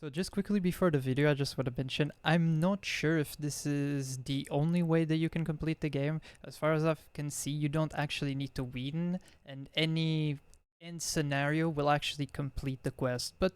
So just quickly before the video, I just want to mention, I'm not sure if this is the only way that you can complete the game. As far as I can see, you don't actually need to win, and any end scenario will actually complete the quest. But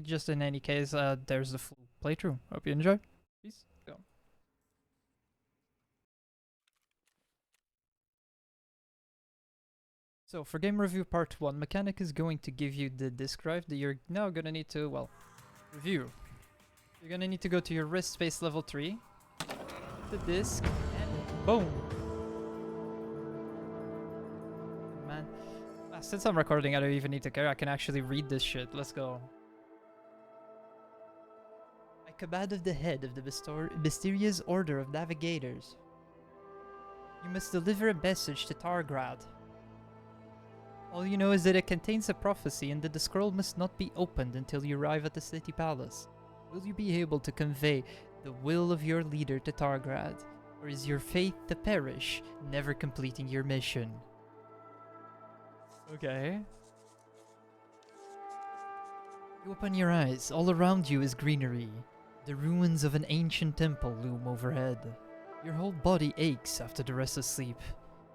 just in any case, there's the full playthrough. Hope you enjoy. Peace. Go. So for game review part 1, Mechanic is going to give you the disk drive that you're now going to need to, well, review. You're gonna need to go to your wrist space level 3, the disc, and boom! Man, since I'm recording, I don't even need to care. I can actually read this shit. Let's go. I command of the head of the mysterious order of navigators. You must deliver a message to Targrad. All you know is that it contains a prophecy and that the scroll must not be opened until you arrive at the city palace. Will you be able to convey the will of your leader to Targrad, or is your fate to perish, never completing your mission? Okay. You open your eyes. All around you is greenery. The ruins of an ancient temple loom overhead. Your whole body aches after the rest of sleep.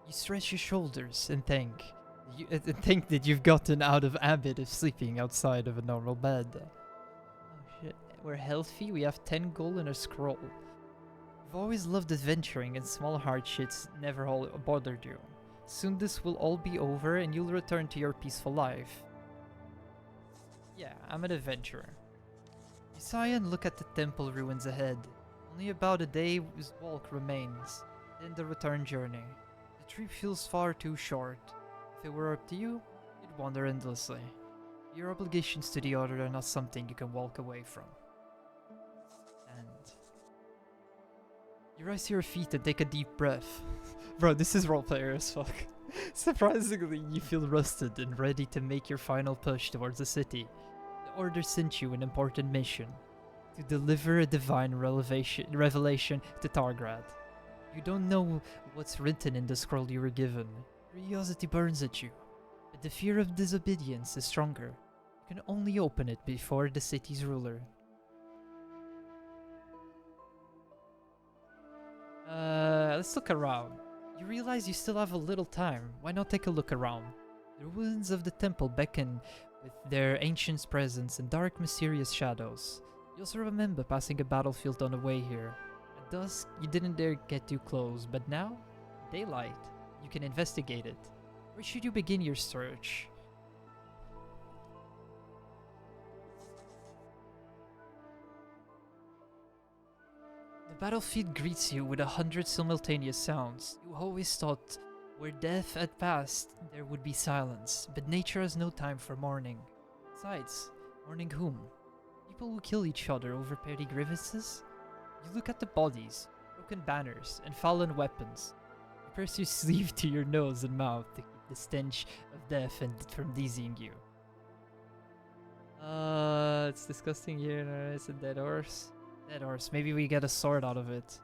You stretch your shoulders and think that you've gotten out of habit of sleeping outside of a normal bed. Oh shit. We're healthy, we have 10 gold and a scroll. You've always loved adventuring and small hardships never bothered you. Soon this will all be over and you'll return to your peaceful life. Yeah, I'm an adventurer. You sigh and look at the temple ruins ahead. Only about a day's walk remains, then the return journey. The trip feels far too short. If it were up to you, you'd wander endlessly. Your obligations to the order are not something you can walk away from. And you rise to your feet and take a deep breath. Bro, this is roleplayer as fuck. Surprisingly, you feel rested and ready to make your final push towards the city. The order sent you an important mission. To deliver a divine revelation to Targrad. You don't know what's written in the scroll you were given. Curiosity burns at you, but the fear of disobedience is stronger. You can only open it before the city's ruler. Let's look around. You realize you still have a little time. Why not take a look around? The ruins of the temple beckon with their ancient presence and dark, mysterious shadows. You also remember passing a battlefield on the way here. At dusk, you didn't dare get too close, but now, daylight, you can investigate it. Where should you begin your search? The battlefield greets you with 100 simultaneous sounds. You always thought where death had passed, there would be silence, but nature has no time for mourning. Besides, mourning whom? People who kill each other over petty grievances? You look at the bodies, broken banners, and fallen weapons. You press your sleeve to your nose and mouth to keep the stench of death from dizzying you. It's disgusting here. It's a dead horse. Dead horse. Maybe we get a sword out of it.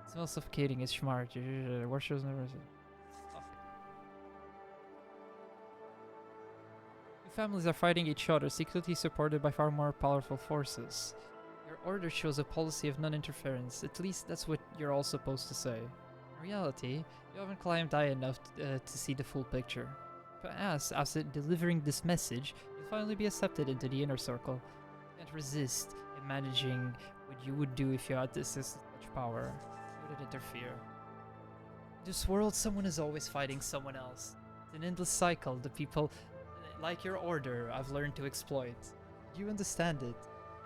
It smells suffocating. It's smart. Worshippers never. Fuck. Two families are fighting each other, secretly supported by far more powerful forces. Your order shows a policy of non-interference. At least that's what you're all supposed to say. In reality, you haven't climbed high enough to see the full picture. Perhaps after delivering this message, you'll finally be accepted into the inner circle. You can't resist in managing what you would do if you had this such power. You wouldn't interfere. In this world, someone is always fighting someone else. It's an endless cycle the people, like your order, I've learned to exploit. Do you understand it?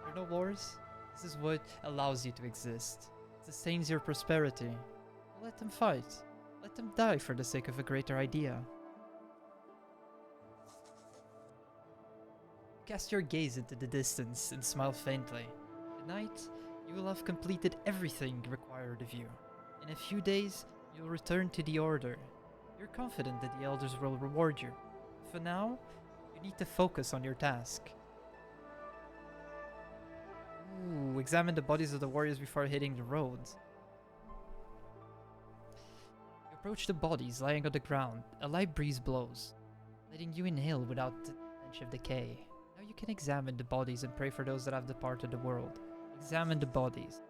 There are no wars? This is what allows you to exist. It sustains your prosperity. Let them fight. Let them die for the sake of a greater idea. Cast your gaze into the distance and smile faintly. Tonight, you will have completed everything required of you. In a few days, you'll return to the Order. You're confident that the Elders will reward you. For now, you need to focus on your task. Ooh, examine the bodies of the warriors before hitting the road. You approach the bodies lying on the ground. A light breeze blows, letting you inhale without the stench of decay. Now you you can examine the bodies and pray for those that have departed the world. Examine the bodies.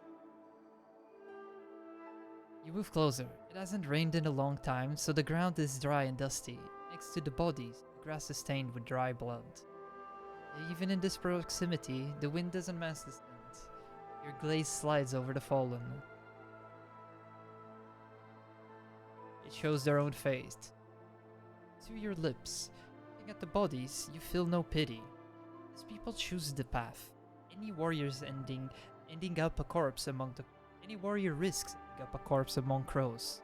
You move closer. It hasn't rained in a long time, so the ground is dry and dusty. Next to the bodies, the grass is stained with dry blood. Even in this proximity, the wind doesn't mask the scent. Your gaze slides over the fallen. It shows their own fate. To your lips, looking at the bodies, you feel no pity. As people choose the path, any warriors ending up a corpse among the any warrior risks ending up a corpse among crows.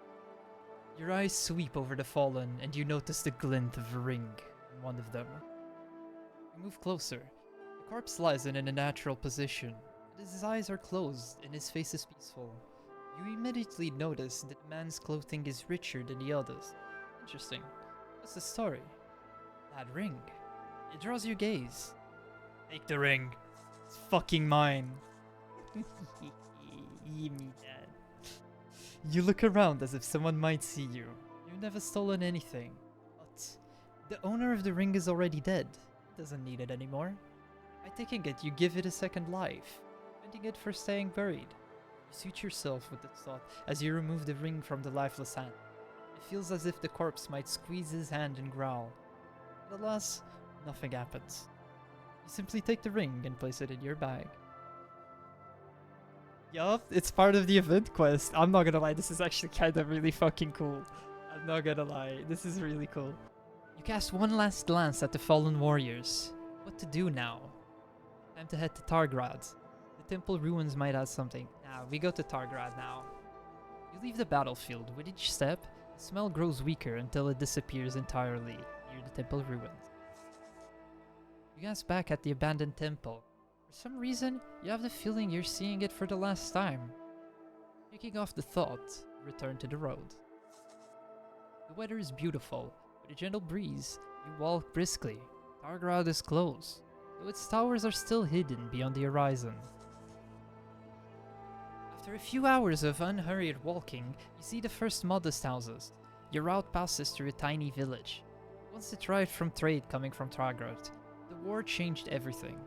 Your eyes sweep over the fallen, and you notice the glint of a ring on one of them. You move closer. The corpse lies in a natural position. His eyes are closed, and his face is peaceful. You immediately notice that the man's clothing is richer than the others. Interesting. What's the story? That ring. It draws your gaze. Take the ring. It's fucking mine. Give me that. You look around as if someone might see you. You've never stolen anything. But the owner of the ring is already dead. He doesn't need it anymore. By taking it, you give it a second life, preventing it for staying buried. You suit yourself with this thought as you remove the ring from the lifeless hand. It feels as if the corpse might squeeze his hand and growl. But alas, nothing happens. You simply take the ring and place it in your bag. Yup, it's part of the event quest. I'm not gonna lie, this is actually kind of really fucking cool. I'm not gonna lie, this is really cool. You cast one last glance at the fallen warriors. What to do now? Time to head to Targrad. The temple ruins might have something. Nah, we go to Targrad now. You leave the battlefield. With each step, the smell grows weaker until it disappears entirely near the temple ruins. You glance back at the abandoned temple. For some reason, you have the feeling you're seeing it for the last time. Taking off the thought, you return to the road. The weather is beautiful. With a gentle breeze, you walk briskly. Targrad is close, though its towers are still hidden beyond the horizon. After a few hours of unhurried walking, you see the first modest houses. Your route passes through a tiny village. Once it thrived from trade coming from Targrad, the war changed everything.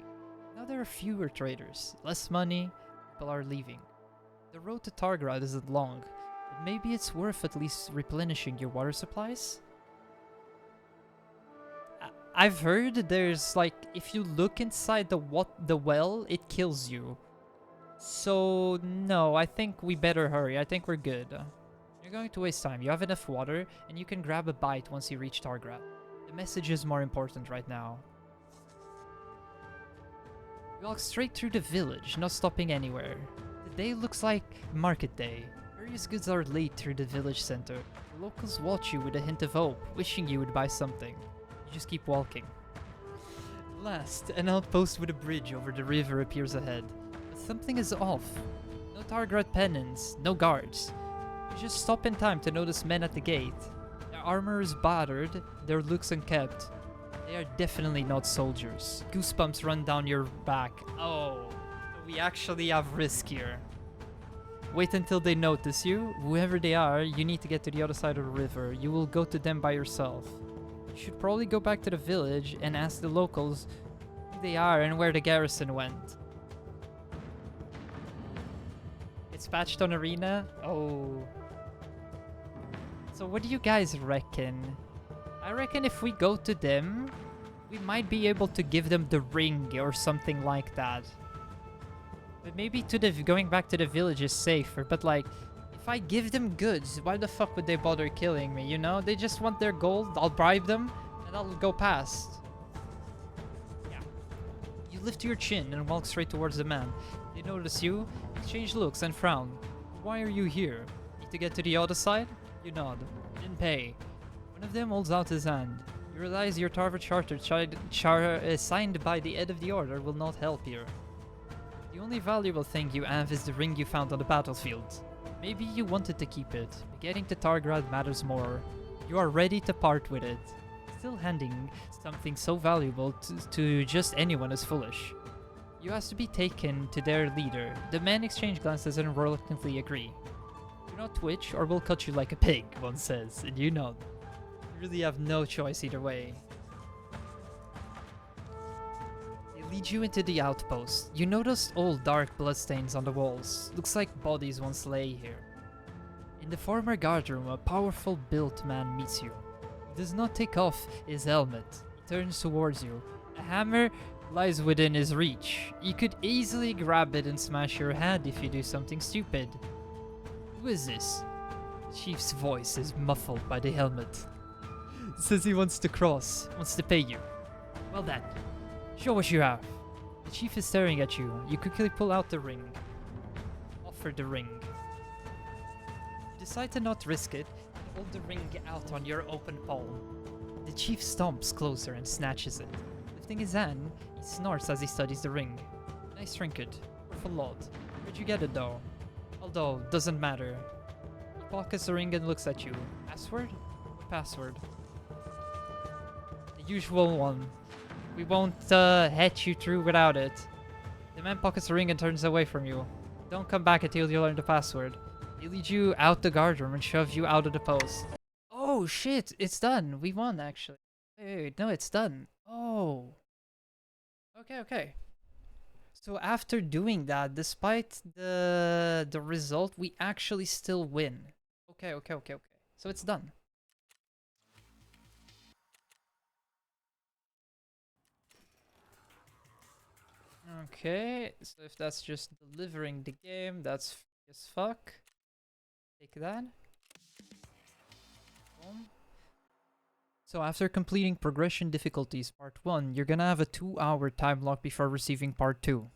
Now there are fewer traders, less money, people are leaving. The road to Targrad isn't long, but maybe it's worth at least replenishing your water supplies? I've heard there's like, if you look inside the well, it kills you. So no, I think we better hurry. I think we're good. You're going to waste time. You have enough water, and you can grab a bite once you reach Targrad. The message is more important right now. You walk straight through the village, not stopping anywhere. The day looks like market day. Various goods are laid through the village center. The locals watch you with a hint of hope, wishing you would buy something. You just keep walking. Last, an outpost with a bridge over the river appears ahead. But something is off. No Targrad pennants, no guards. You just stop in time to notice men at the gate. Their armor is battered, their looks unkempt. They are definitely not soldiers. Goosebumps run down your back. Oh, we actually have risk here. Wait until they notice you. Whoever they are, you need to get to the other side of the river. You will go to them by yourself. You should probably go back to the village and ask the locals who they are and where the garrison went. It's patched on Arena? Oh. So what do you guys reckon? I reckon if we go to them, we might be able to give them the ring or something like that. But maybe going back to the village is safer, but like, if I give them goods, why the fuck would they bother killing me, you know? They just want their gold, I'll bribe them, and I'll go past. Yeah. You lift your chin and walk straight towards the man. They notice you, exchange looks, and frown. Why are you here? Need to get to the other side? You nod. Didn't pay. One of them holds out his hand. You realize your Tarver charter signed by the head of the order will not help here. The only valuable thing you have is the ring you found on the battlefield. Maybe you wanted to keep it, but getting to Targrad matters more. You are ready to part with it. Still handing something so valuable to just anyone is foolish. You ask to be taken to their leader. The men exchange glances and reluctantly agree. Do not twitch or we'll cut you like a pig, one says, and you nod. You really have no choice either way. lead you into the outpost. You notice old dark bloodstains on the walls. Looks like bodies once lay here. In the former guard room, a powerful built man meets you. He does not take off his helmet. He turns towards you. A hammer lies within his reach. You could easily grab it and smash your head if you do something stupid. Who is this? The chief's voice is muffled by the helmet. Says he wants to cross, wants to pay you. Well then, show what you have. The chief is staring at you. You quickly pull out the ring. Offer the ring. You decide to not risk it and hold the ring out on your open palm. The chief stomps closer and snatches it. Lifting his hand, he snorts as he studies the ring. Nice trinket. Worth a lot. Where'd you get it though? Although, doesn't matter. He pockets the ring and looks at you. Password? What password? The usual one. We won't head you through without it. The man pockets the ring and turns away from you. Don't come back until you learn the password. He leads you out the guard room and shoves you out of the post. Oh shit, it's done. We won actually. Wait, no, it's done. Oh. Okay. So after doing that, despite the result, we actually still win. Okay. So it's done. Okay, so if that's just delivering the game, that's as fuck. Take that. Boom. So after completing Progression Difficulties Part 1, you're gonna have a 2-hour time lock before receiving Part 2.